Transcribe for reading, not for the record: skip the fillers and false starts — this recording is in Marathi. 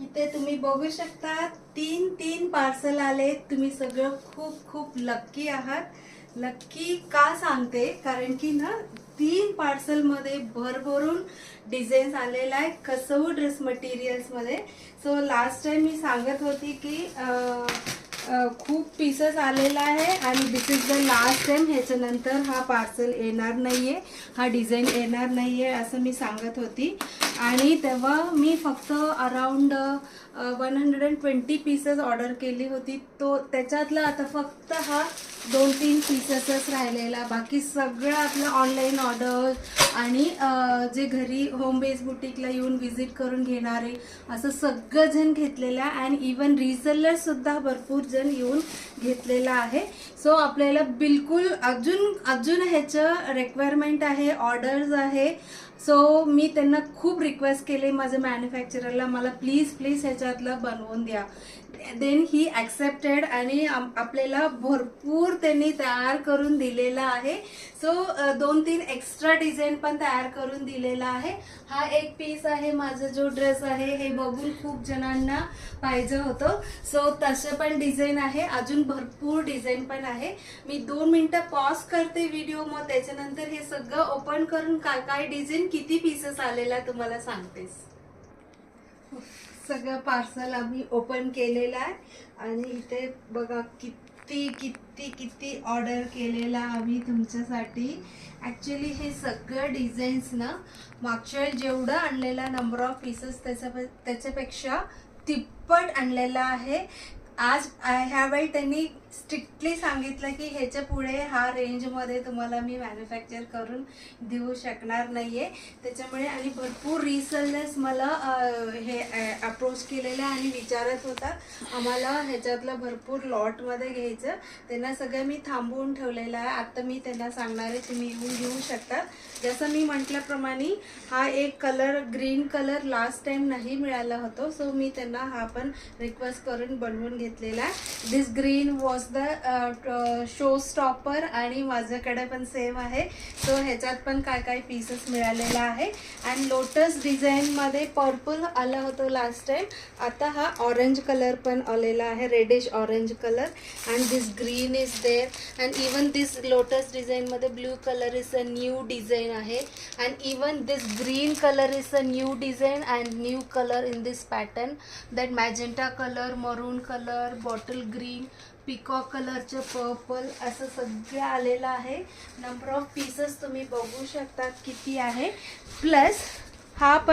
इथे तुम्ही बघू शकता 3 पार्सल आले। तुम्ही सगळं खूप खूप लक्की आहात। लक्की का सांगते, कारण की ना 3 पार्सल मध्ये भरभरून डिझाईन्स आलेला आहे कसऊ ड्रेस मटेरियल्स मध्ये। सो लास्ट टाइम मी सांगत होती की खूप पीसेस आलेला आहे आणि दिस इज द लास्ट टाइम। ह्याच्यानंतर हा पार्सल येणार नाहीये, हा डिझाईन येणार नाहीये असं मी सांगत होती। आणि तेव्हा मी फक्त अराउंड 120 पीसेस ऑर्डर केली होती। तो त्याच्यातला आता फक्त हा 2-3 पीसेसच राहिलेला, बाकी सगळं आपलं ऑनलाईन ऑर्डर आणि जे घरी होम बेस बुटीकला येऊन व्हिजिट करून घेणारे असं सगळं जण घेतलेलं आहे। अँड इवन रिसेलर सुद्धा भरपूर जण येऊन घेतलेला आहे। सो आपल्याला बिलकुल अजून ह्याचं रिक्वायरमेंट आहे, ऑर्डर्स आहे। सो मी त्यांना खूप रिक्वेस्ट केले माझ्या मॅन्युफॅक्चररला, मला प्लीज ह्याच्यातलं बनवून द्या। देन ही ॲक्सेप्टेड आणि आपल्याला भरपूर त्यांनी तयार करून दिलेला आहे। सो 2-3 एक्स्ट्रा डिझाईन पण तयार करून दिलेला आहे। हा एक पीस आहे, माझा जो ड्रेस आहे हे बघून खूप जणांना पाहिजे होतं। सो तसं पण डिझाईन आहे, अजून भरपूर डिझाईन पण आहे। मी 2 मिनिटं पॉज करते व्हिडिओ, मग त्याच्यानंतर हे सगळं ओपन करून काय डिझाईन किती पीसेस आलेला तुम्हाला सांगतेस। सगळं पार्सल आम्ही ओपन केलेलं आहे आणि इथे बघा किती ऑर्डर केलेला आम्ही तुमच्यासाठी। ॲक्च्युली हे सगळं डिझाईन्स ना मागच्या जेवढं आणलेला नंबर ऑफ पीसेस त्याच्यापेक्षा तिप्पट आणलेला आहे। आज ह्यावेळी त्यांनी स्ट्रिक्टली सांगितलं की ह्याच्या पुढे हा रेंजमध्ये तुम्हाला मी मॅन्युफॅक्चर करून देऊ शकणार नाहीये। त्याच्यामुळे आणि भरपूर रिसेलर्स मला हे अप्रोच केलेलं आणि विचारत होता आम्हाला ह्याच्यातलं भरपूर लॉटमध्ये घ्यायचं। त्यांना सगळं मी थांबवून ठेवलेलं आहे। आता मी त्यांना सांगणार आहे तुम्ही येऊन घेऊ शकता। जसं मी म्हटल्याप्रमाणे हा एक colour green colour last time नाही मिळाला होता, सो मी त्यांना हा पण रिक्वेस्ट करून बनवून घेतलेला आहे। This green was the show stopper आणि माझ्याकडे पण सेम आहे। सो ह्याच्यात पण काय पीसेस मिळालेला आहे। अँड लोटस डिझाईनमध्ये पर्पल आला होता लास्ट टाइम, आता हा ऑरेंज कलर पण आलेला आहे, reddish orange colour. And this green is there and even this lotus डिझाईनमध्ये blue colour is a new design आहे। And even this green colour is a new design and new colour in this pattern, that magenta colour, maroon colour, bottle green, peacock कलरचं पर्पल असं सगळं आलेलं आहे। नंबर ऑफ पीसेस तुम्ही बघू शकता किती आहे। प्लस हा पण